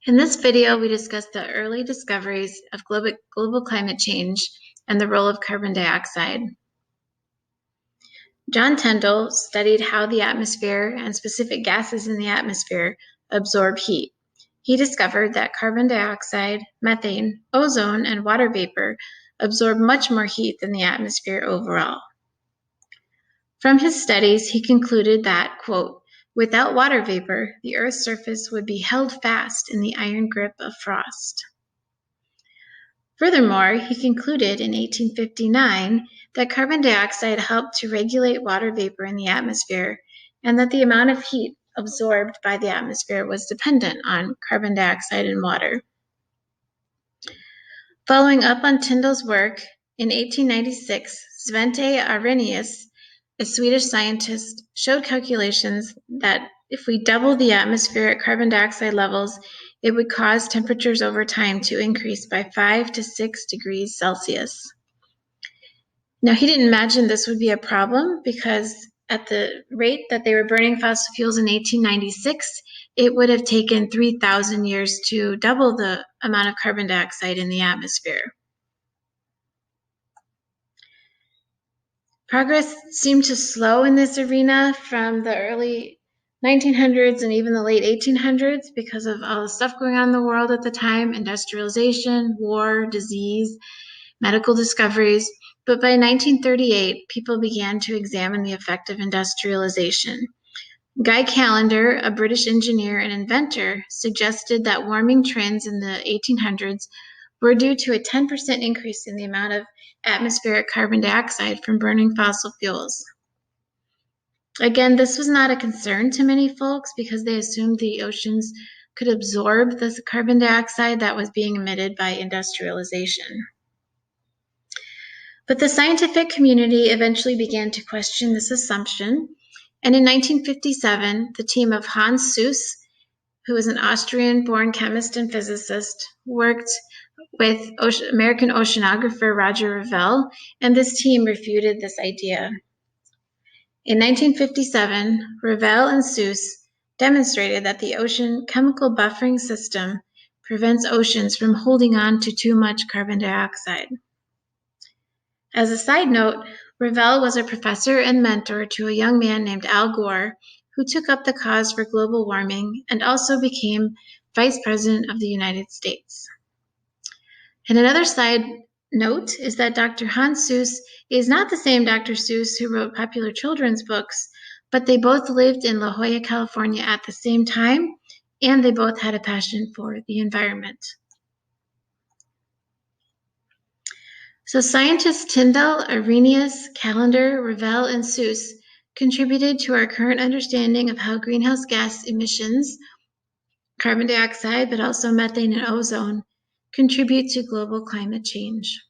In this video, we discuss the early discoveries of global climate change and the role of carbon dioxide. John Tyndall studied how the atmosphere and specific gases in the atmosphere absorb heat. He discovered that carbon dioxide, methane, ozone, and water vapor absorb much more heat than the atmosphere overall. From his studies, he concluded that, quote, without water vapor, the Earth's surface would be held fast in the iron grip of frost. Furthermore, he concluded in 1859 that carbon dioxide helped to regulate water vapor in the atmosphere and that the amount of heat absorbed by the atmosphere was dependent on carbon dioxide and water. Following up on Tyndall's work, in 1896, Svante Arrhenius, a Swedish scientist, showed calculations that if we double the atmospheric carbon dioxide levels, it would cause temperatures over time to increase by 5 to 6 degrees Celsius. Now, he didn't imagine this would be a problem because at the rate that they were burning fossil fuels in 1896, it would have taken 3,000 years to double the amount of carbon dioxide in the atmosphere. Progress seemed to slow in this arena from the early 1900s and even the late 1800s because of all the stuff going on in the world at the time, industrialization, war, disease, medical discoveries. But by 1938, people began to examine the effect of industrialization. Guy Callender, a British engineer and inventor, suggested that warming trends in the 1800s were due to a 10% increase in the amount of atmospheric carbon dioxide from burning fossil fuels. Again, this was not a concern to many folks because they assumed the oceans could absorb the carbon dioxide that was being emitted by industrialization. But the scientific community eventually began to question this assumption, and in 1957, the team of Hans Seuss, who was an Austrian-born chemist and physicist, worked with American oceanographer Roger Revelle, and this team refuted this idea. In 1957, Revelle and Seuss demonstrated that the ocean chemical buffering system prevents oceans from holding on to too much carbon dioxide. As a side note, Revelle was a professor and mentor to a young man named Al Gore, who took up the cause for global warming and also became Vice President of the United States. And another side note is that Dr. Hans Seuss is not the same Dr. Seuss who wrote popular children's books, but they both lived in La Jolla, California at the same time, and they both had a passion for the environment. So scientists Tyndall, Arrhenius, Callender, Revelle, and Seuss contributed to our current understanding of how greenhouse gas emissions, carbon dioxide, but also methane and ozone, contribute to global climate change.